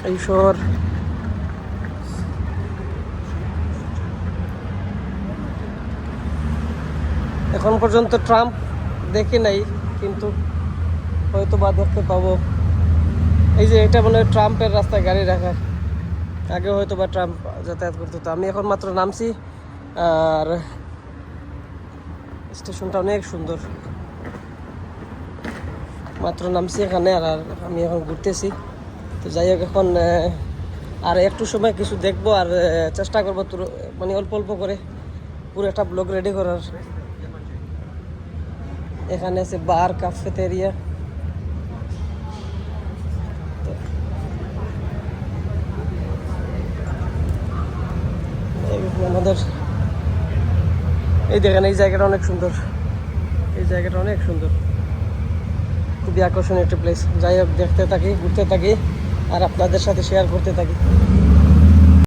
এই শহর এখন পর্যন্ত ট্রাম্প দেখি নাই, কিন্তু হয়তো বা দেখতে পাবো। এই যে এটা মনে হয় ট্রাম্পের রাস্তায় গাড়ি রাখা, আগে হয়তো বা ট্রাম্প যাতায়াত করতো। তো আমি এখন মাত্র নামছি, আর স্টেশনটা অনেক সুন্দর। মাত্র নামছি এখানে, আর আমি এখন ঘুরতেছি। তো যাই হোক, এখন আর একটু সময় কিছু দেখবো, আর চেষ্টা করবো মানে অল্প অল্প করে পুরো একটা ব্লগ রেডি করার। এখানে আছে বার ক্যাফেটেরিয়া। আমাদের এই দেখেন, এই জায়গাটা অনেক সুন্দর, এই জায়গাটা অনেক সুন্দর, খুবই আকর্ষণীয় একটা প্লেস। যাই হোক, দেখতে থাকি, ঘুরতে থাকি, আর আপনাদের সাথে শেয়ার করতে থাকি।